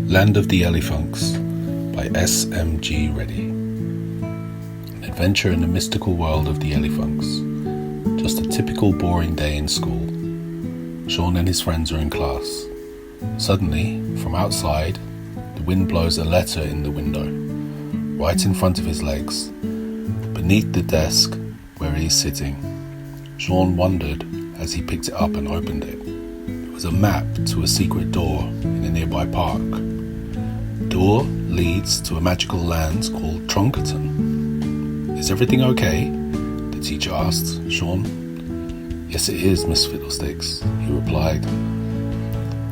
Land of the Elefunks by S.M.G. Reddy. An adventure in the mystical world of the Elefunks. Just a typical boring day in school. Shaun and his friends are in class. Suddenly, from outside, the wind blows a letter in the window, right in front of his legs, beneath the desk where he is sitting. Shaun wondered as he picked it up and opened it. It was a map to a secret door in a nearby park. The door leads to a magical land called Trunkerton. "Is everything okay?" the teacher asked Shaun. "Yes, it is, Miss Fiddlesticks," he replied.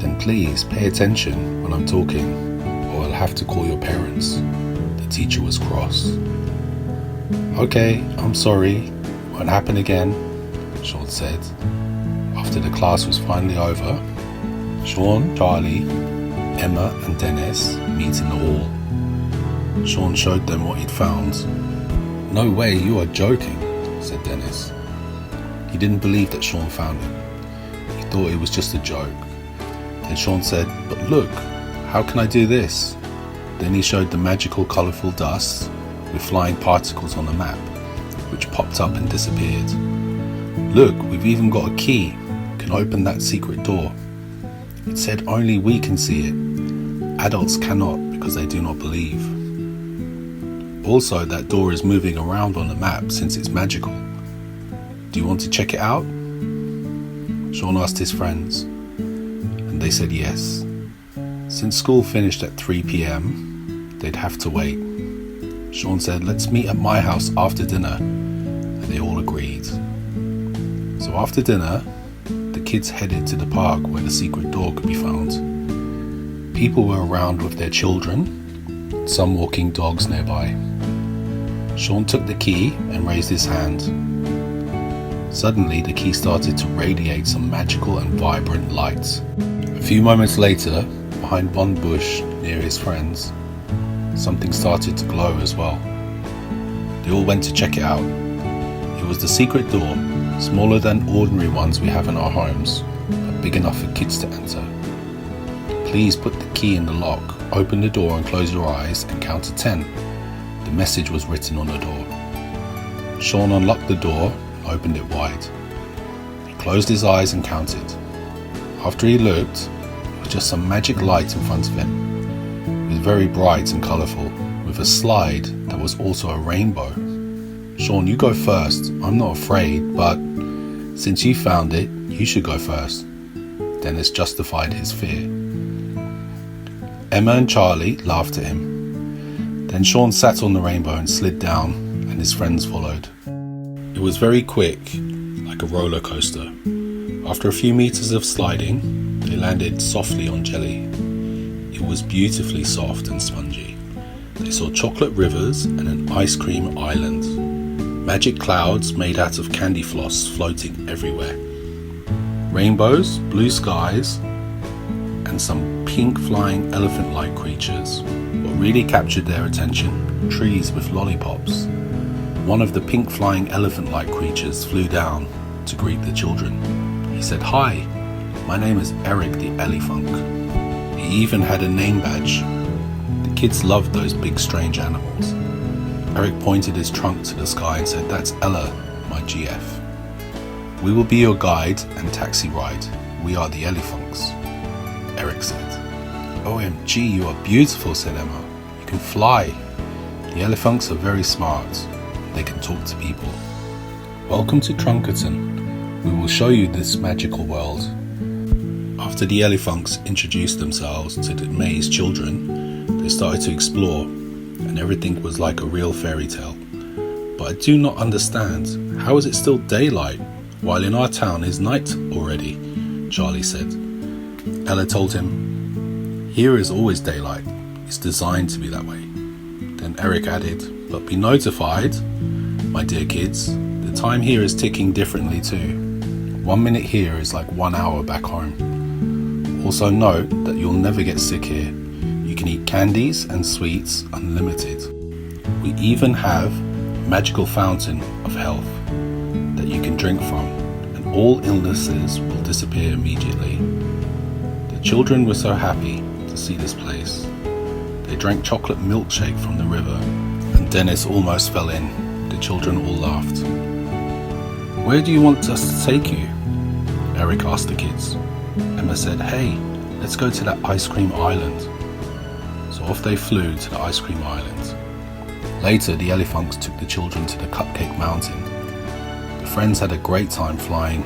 "Then please pay attention when I'm talking, or I'll have to call your parents." The teacher was cross. "Okay, I'm sorry, won't happen again," Shaun said. After the class was finally over, Shaun, Charlie, Emma and Dennis meet in the hall. Shaun showed them what he'd found. "No way, you are joking," said Dennis. He didn't believe that Shaun found it. He thought it was just a joke. Then Shaun said, "But look, how can I do this?" Then he showed the magical colourful dust with flying particles on the map, which popped up and disappeared. "Look, we've even got a key. Can open that secret door." It said only we can see it. Adults cannot because they do not believe. Also, that door is moving around on the map since it's magical. "Do you want to check it out?" Shaun asked his friends, and they said yes. Since school finished at 3 p.m, they'd have to wait. Shaun said, "Let's meet at my house after dinner," and they all agreed. So after dinner, the kids headed to the park where the secret door could be found. People were around with their children, some walking dogs nearby. Shaun took the key and raised his hand. Suddenly, the key started to radiate some magical and vibrant light. A few moments later, behind one bush near his friends, something started to glow as well. They all went to check it out. It was the secret door, smaller than ordinary ones we have in our homes, but big enough for kids to enter. "Please put the key in the lock, open the door and close your eyes and count to 10. The message was written on the door. Shaun unlocked the door and opened it wide. He closed his eyes and counted. After he looked, it was just some magic light in front of him. It was very bright and colourful, with a slide that was also a rainbow. "Shaun, you go first. I'm not afraid, but since you found it, you should go first." Dennis justified his fear. Emma and Charlie laughed at him. Then Shaun sat on the rainbow and slid down, and his friends followed. It was very quick, like a roller coaster. After a few meters of sliding, they landed softly on jelly. It was beautifully soft and spongy. They saw chocolate rivers and an ice cream island. Magic clouds made out of candy floss floating everywhere. Rainbows, blue skies, and some pink flying elephant-like creatures. What really captured their attention, trees with lollipops. One of the pink flying elephant-like creatures flew down to greet the children. He said, "Hi, my name is Eric the Elefunk." He even had a name badge. The kids loved those big strange animals. Eric pointed his trunk to the sky and said, "That's Ella, my GF. We will be your guide and taxi ride. We are the Elefunks," Eric said. "OMG, you are beautiful," said Emma. "You can fly." "The Elefunks are very smart. They can talk to people." "Welcome to Trunkerton. We will show you this magical world." After the Elefunks introduced themselves to the amazed children, they started to explore, and everything was like a real fairy tale. "But I do not understand. How is it still daylight, while in our town is night already?" Charlie said. Ella told him, "Here is always daylight. It's designed to be that way." Then Eric added, "But be notified, my dear kids, the time here is ticking differently too. 1 minute here is like 1 hour back home. Also note that you'll never get sick here. You can eat candies and sweets unlimited. We even have a magical fountain of health that you can drink from, and all illnesses will disappear immediately." The children were so happy to to see this place. They drank chocolate milkshake from the river, and Dennis almost fell in. The children all laughed. "Where do you want us to take you?" Eric asked the kids. Emma said, "Hey, let's go to that ice cream island." So off they flew to the ice cream island. Later, the Elefunks took the children to the Cupcake Mountain. The friends had a great time flying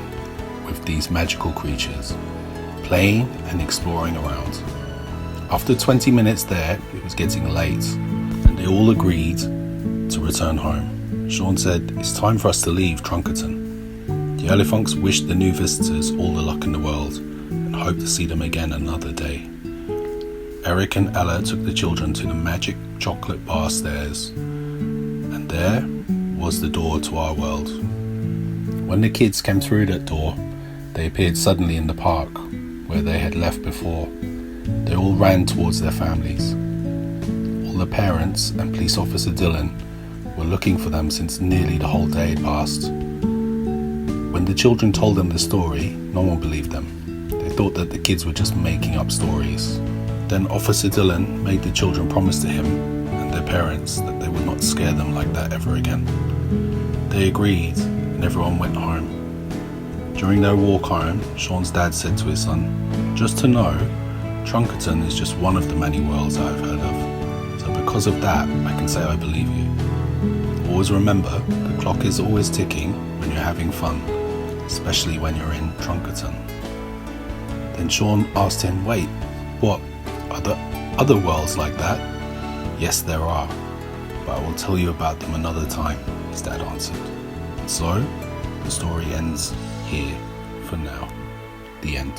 with these magical creatures, playing and exploring around. After 20 minutes there, it was getting late, and they all agreed to return home. Shaun said, "It's time for us to leave Trunkerton." The Elefunks wished the new visitors all the luck in the world and hoped to see them again another day. Eric and Ella took the children to the magic chocolate bar stairs, and there was the door to our world. When the kids came through that door, they appeared suddenly in the park where they had left before. They all ran towards their families. All the parents and police officer Dylan were looking for them since nearly the whole day had passed. When the children told them the story, no one believed them. They thought that the kids were just making up stories. Then Officer Dylan made the children promise to him and their parents that they would not scare them like that ever again. They agreed, and everyone went home. During their walk home, Shaun's dad said to his son, "Just to know, Trunkerton is just one of the many worlds I have heard of. So because of that, I can say I believe you. Always remember, the clock is always ticking when you're having fun, especially when you're in Trunkerton." Then Shaun asked him, "Wait, what? Are there other worlds like that?" "Yes, there are, but I will tell you about them another time," his dad answered. So, the story ends here for now. The end.